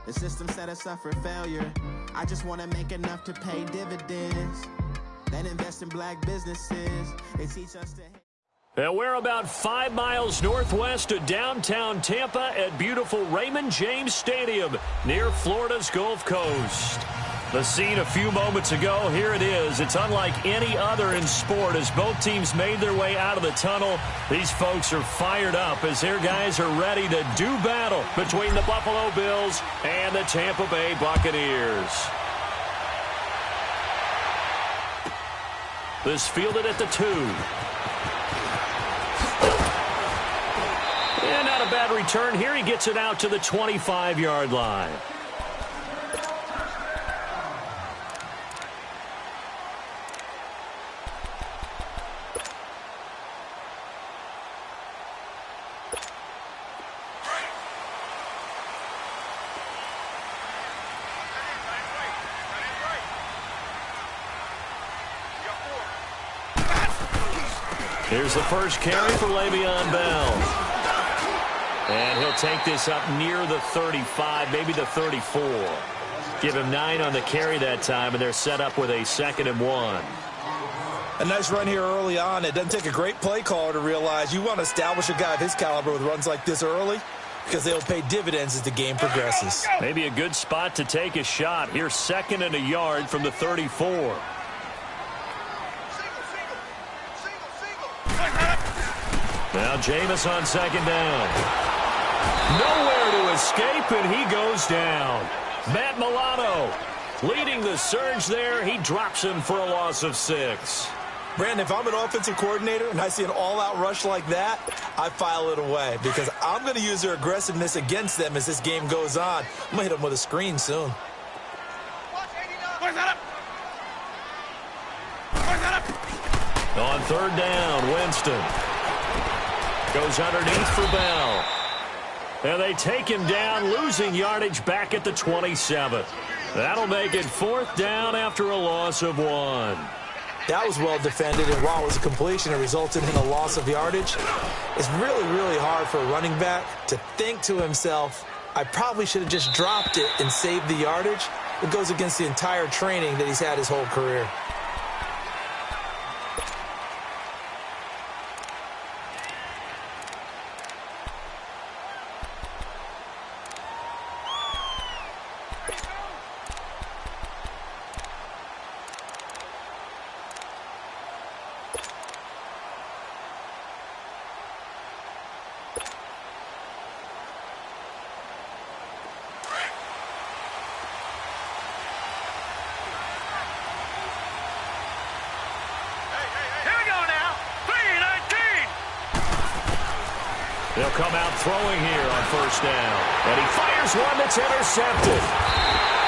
The system set us up for failure. I just want to make enough to pay dividends. Then invest in black businesses. They teach us to... And we're about 5 miles northwest of downtown Tampa at beautiful Raymond James Stadium near Florida's Gulf Coast. The scene a few moments ago, here it is. It's unlike any other in sport as both teams made their way out of the tunnel. These folks are fired up as their guys are ready to do battle between the Buffalo Bills and the Tampa Bay Buccaneers. This fielded at the 2. And not a bad return here. He gets it out to the 25-yard line. Here's the first carry for Le'Veon Bell. And he'll take this up near the 35, maybe the 34. Give him 9 on the carry that time, and they're set up with a 2nd and 1. A nice run here early on. It doesn't take a great play caller to realize you want to establish a guy of his caliber with runs like this early because they'll pay dividends as the game progresses. Maybe a good spot to take a shot. Here's 2nd and a yard from the 34. Now Jameis on 2nd down. Nowhere to escape, and he goes down. Matt Milano leading the surge there. He drops him for a loss of 6. Brandon, if I'm an offensive coordinator and I see an all-out rush like that, I file it away because I'm going to use their aggressiveness against them as this game goes on. I'm going to hit them with a screen soon. On 3rd down, Winston goes underneath for Bell. And they take him down, losing yardage back at the 27. That'll make it 4th down after a loss of 1. That was well defended, and while it was a completion, it resulted in a loss of yardage. It's really, really hard for a running back to think to himself, I probably should have just dropped it and saved the yardage. It goes against the entire training that he's had his whole career. They'll come out throwing here on 1st down. And he fires one that's intercepted.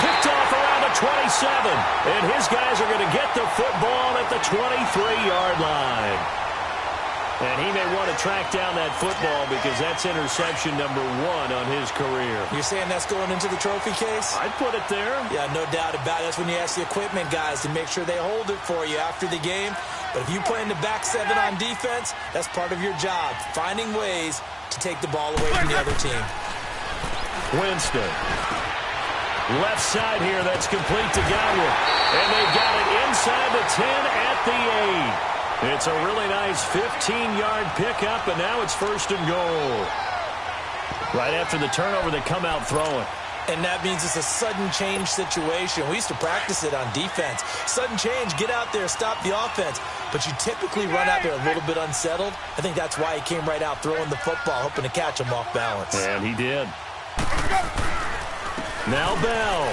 Picked off around the 27. And his guys are going to get the football at the 23-yard line. And he may want to track down that football because that's interception number 1 on his career. You're saying that's going into the trophy case? I'd put it there. Yeah, no doubt about it. That's when you ask the equipment guys to make sure they hold it for you after the game. But if you play in the back 7 on defense, that's part of your job, finding ways to take the ball away from the other team. Winston. Left side here, that's complete to Godwin. And they've got it inside the 10 at the 8. It's a really nice 15-yard pickup, and now it's 1st and goal. Right after the turnover, they come out throwing. And that means it's a sudden change situation. We used to practice it on defense. Sudden change, get out there, stop the offense. But you typically run out there a little bit unsettled. I think that's why he came right out throwing the football, hoping to catch him off balance. And he did. Now Bell.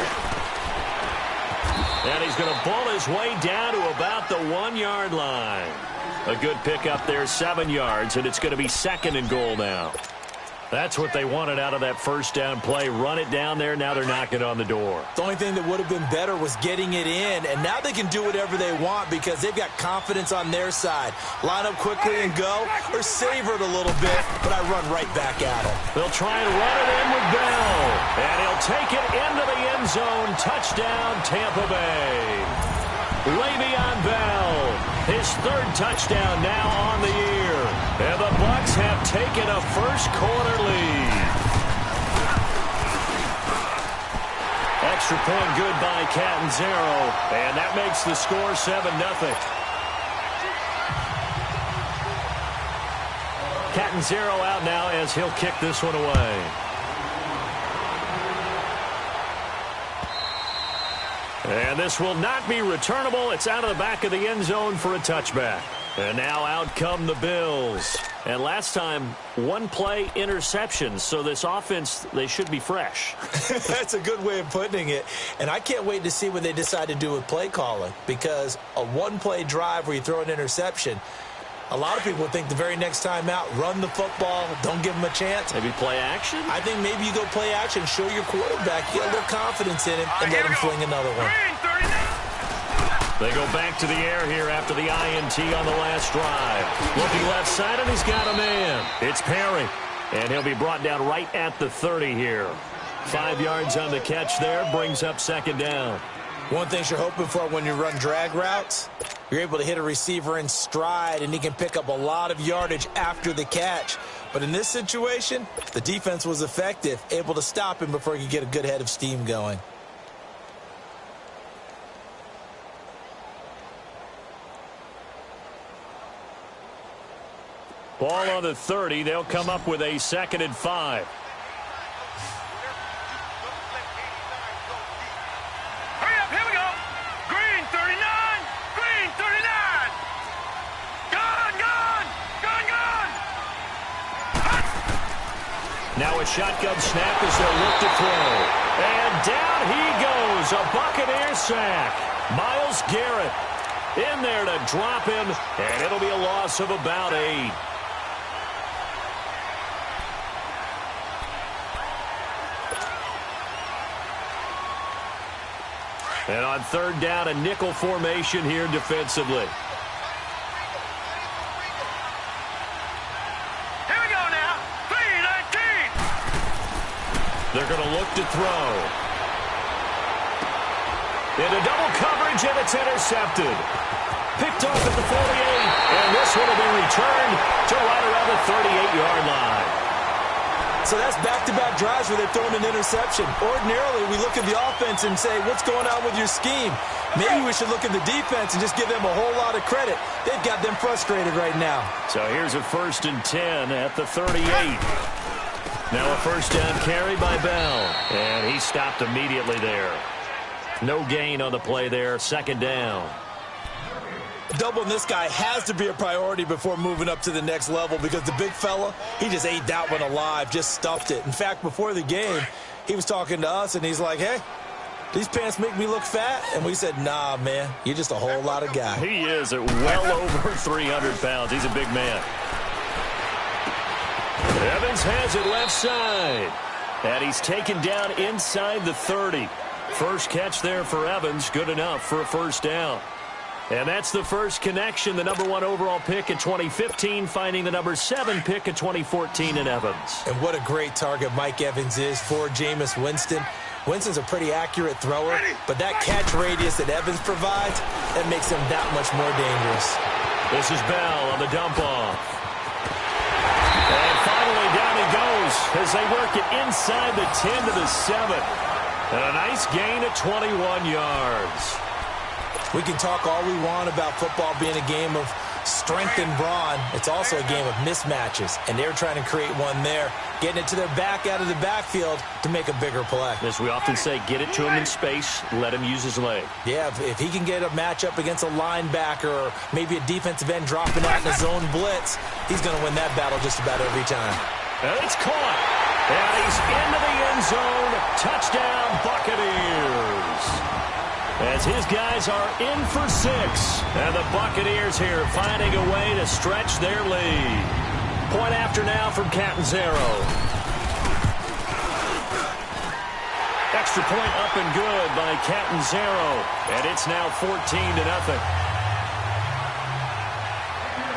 And he's going to pull his way down to about the 1-yard line. A good pickup there, 7 yards, and it's going to be 2nd and goal now. That's what they wanted out of that 1st down play. Run it down there. Now they're knocking on the door. The only thing that would have been better was getting it in, and now they can do whatever they want because they've got confidence on their side. Line up quickly and go, or savor it a little bit, but I run right back at them. They'll try and run it in with Bell, and he'll take it into the end zone. Touchdown, Tampa Bay. Le'Veon Bell, his 3rd touchdown now on the year. And the Bucs have taken a 1st quarter lead. Extra point good by Catanzaro, and that makes the score 7-0. Catanzaro out now as he'll kick this one away. And this will not be returnable. It's out of the back of the end zone for a touchback. And now out come the Bills. And last time, one play interception. So this offense, they should be fresh. That's a good way of putting it. And I can't wait to see what they decide to do with play calling. Because a one-play drive where you throw an interception, a lot of people think the very next time out, run the football, don't give them a chance. Maybe play action? I think maybe you go play action, show your quarterback, get a little confidence in him, and let him fling another one. They go back to the air here after the INT on the last drive. Looking left side, and he's got a man. It's Perry, and he'll be brought down right at the 30 here. 5 yards on the catch there, brings up second down. One thing you're hoping for when you run drag routes, you're able to hit a receiver in stride, and he can pick up a lot of yardage after the catch. But in this situation, the defense was effective, able to stop him before he could get a good head of steam going. Ball on the 30. They'll come up with a 2nd and 5. Hurry up, here we go. Green 39. Green 39. Gone, gone. Gone, gone. Now a shotgun snap as they'll look to throw. And down he goes. A Buccaneer sack. Myles Garrett in there to drop him. And it'll be a loss of about 8. And on 3rd down, a nickel formation here defensively. Here we go now. 3-19. They're going to look to throw. Into double coverage, and it's intercepted. Picked off at the 48, and this one will be returned to right around the 38-yard line. So that's back-to-back drives where they're throwing an interception. Ordinarily, we look at the offense and say, what's going on with your scheme? Maybe we should look at the defense and just give them a whole lot of credit. They've got them frustrated right now. So here's a 1st and 10 at the 38. Now a 1st down carry by Bell. And he stopped immediately there. No gain on the play there. 2nd down. Doubling this guy has to be a priority before moving up to the next level because the big fella, he just ate that one alive, just stuffed it. In fact, before the game, he was talking to us, and he's like, hey, these pants make me look fat? And we said, nah, man, you're just a whole lot of guy. He is at well over 300 pounds. He's a big man. Evans has it left side. And he's taken down inside the 30. First catch there for Evans, good enough for a 1st down. And that's the first connection, the number 1 overall pick in 2015, finding the number 7 pick in 2014 in Evans. And what a great target Mike Evans is for Jameis Winston. Winston's a pretty accurate thrower, but that catch radius that Evans provides, that makes him that much more dangerous. This is Bell on the dump off. And finally down he goes as they work it inside the 10 to the 7. And a nice gain of 21 yards. We can talk all we want about football being a game of strength and brawn. It's also a game of mismatches, and they're trying to create one there, getting it to their back out of the backfield to make a bigger play. As we often say, get it to him in space, let him use his leg. Yeah, if he can get a matchup against a linebacker or maybe a defensive end dropping out in a zone blitz, he's going to win that battle just about every time. And it's caught. And he's into the end zone. Touchdown, Buccaneers. As his guys are in for 6. And the Buccaneers here finding a way to stretch their lead. Point after now from Catanzaro. Extra point up and good by Catanzaro. And it's now 14-0.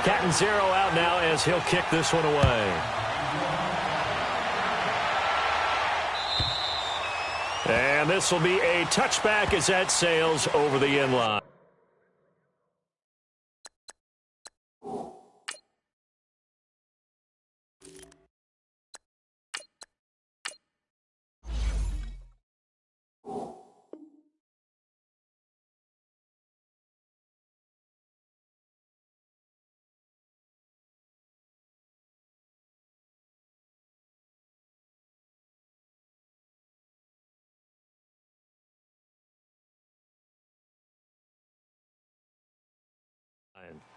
Catanzaro out now as he'll kick this one away. And this will be a touchback as that sails over the end line.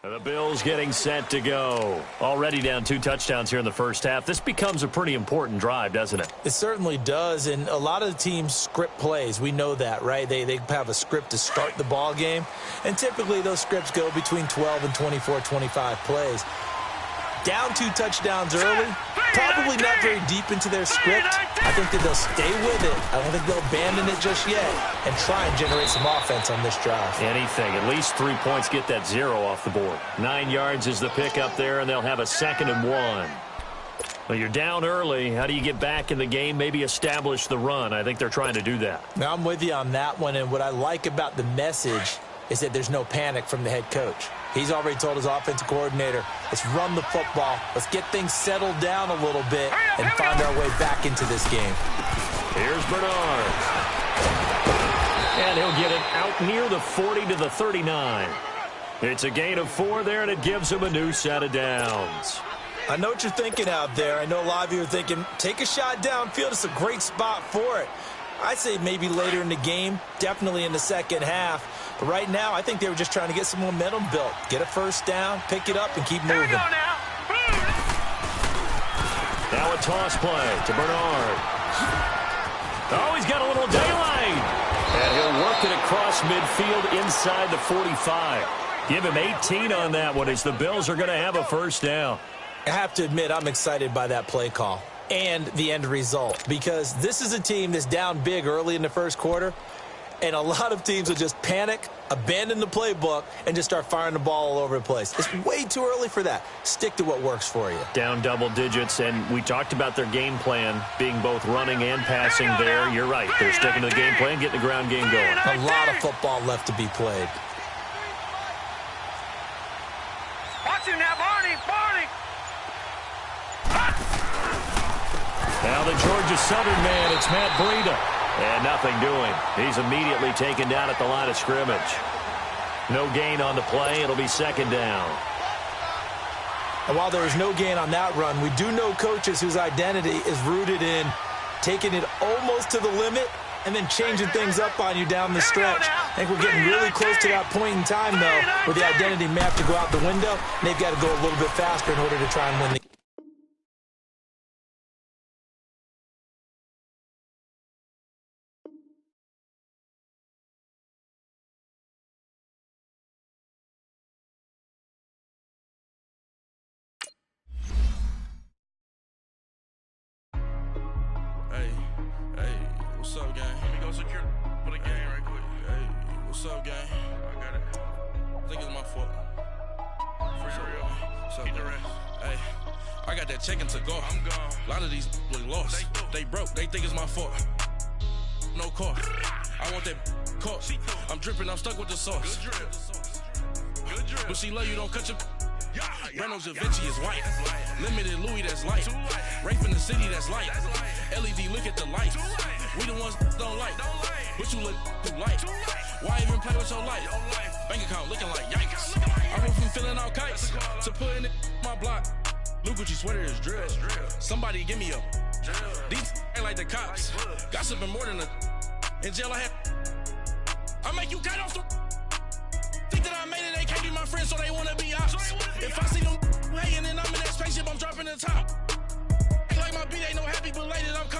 The Bills getting set to go. Already down 2 touchdowns here in the first half. This becomes a pretty important drive, doesn't it? It certainly does, and a lot of the teams script plays. We know that, right? They have a script to start the ball game, and typically those scripts go between 12 and 24, 25 plays. Down 2 touchdowns early, probably not very deep into their script. I think that they'll stay with it. I don't think they'll abandon it just yet and try and generate some offense on this drive. Anything. At least 3 points, get that 0 off the board. 9 yards is the pick up there, and they'll have a 2nd and 1. Well, you're down early. How do you get back in the game, maybe establish the run? I think they're trying to do that. Now, I'm with you on that one, and what I like about the message is that there's no panic from the head coach. He's already told his offensive coordinator, let's run the football, let's get things settled down a little bit and find our way back into this game. Here's Bernard. And he'll get it out near the 40 to the 39. It's a gain of 4 there, and it gives him a new set of downs. I know what you're thinking out there. I know a lot of you are thinking, take a shot downfield. It's a great spot for it. I'd say maybe later in the game, definitely in the second half. But right now, I think they were just trying to get some momentum built. Get a first down, pick it up, and keep moving. Now a toss play to Bernard. Oh, he's got a little daylight. And he'll work it across midfield inside the 45. Give him 18 on that one as the Bills are going to have a first down. I have to admit, I'm excited by that play call and the end result, because this is a team that's down big early in the first quarter, and a lot of teams will just panic, abandon the playbook, and just start firing the ball all over the place. It's way too early for that. Stick to what works for you. Down double digits, and we talked about their game plan being both running and passing there. You're right. They're sticking to the game plan, getting the ground game going. A lot of football left to be played. Watch him now, Barney! Now the Georgia Southern man, it's Matt Breida. And nothing doing. He's immediately taken down at the line of scrimmage. No gain on the play. It'll be 2nd down. And while there is no gain on that run, we do know coaches whose identity is rooted in taking it almost to the limit and then changing things up on you down the stretch. I think we're getting really close to that point in time, though, where the identity may have to go out the window, and they've got to go a little bit faster in order to try and win the game. What's up, gang? Let me go secure for the game right quick. Hey, what's up, gang? I got it. I think it's my fault. For real. What's up, the rest. Hey, I got that chicken to go. I'm gone. A lot of these look lost. They broke. They think it's my fault. No cost. I want that cost. I'm dripping. I'm stuck with the sauce. Good drip. Good drip. But she love you. Don't cut your. Reynolds Da Vinci is white. Limited Louis, that's light. Rape in the city, that's light. LED, look at the light. We the ones don't like. But you look too light. Why even play with your life? Bank account looking like yikes. I went from feeling all kites to putting it in my block. Look what you sweater is drill. Somebody give me a. These ain't like the cops. Gossiping more than a. In jail I had. I make you cut off the. Think that I made it, they can't be my friends, so they wanna be ops. If I see them hating and I'm in that spaceship, I'm dropping the top. Ain't like my beat, ain't no happy belated, I'm coming.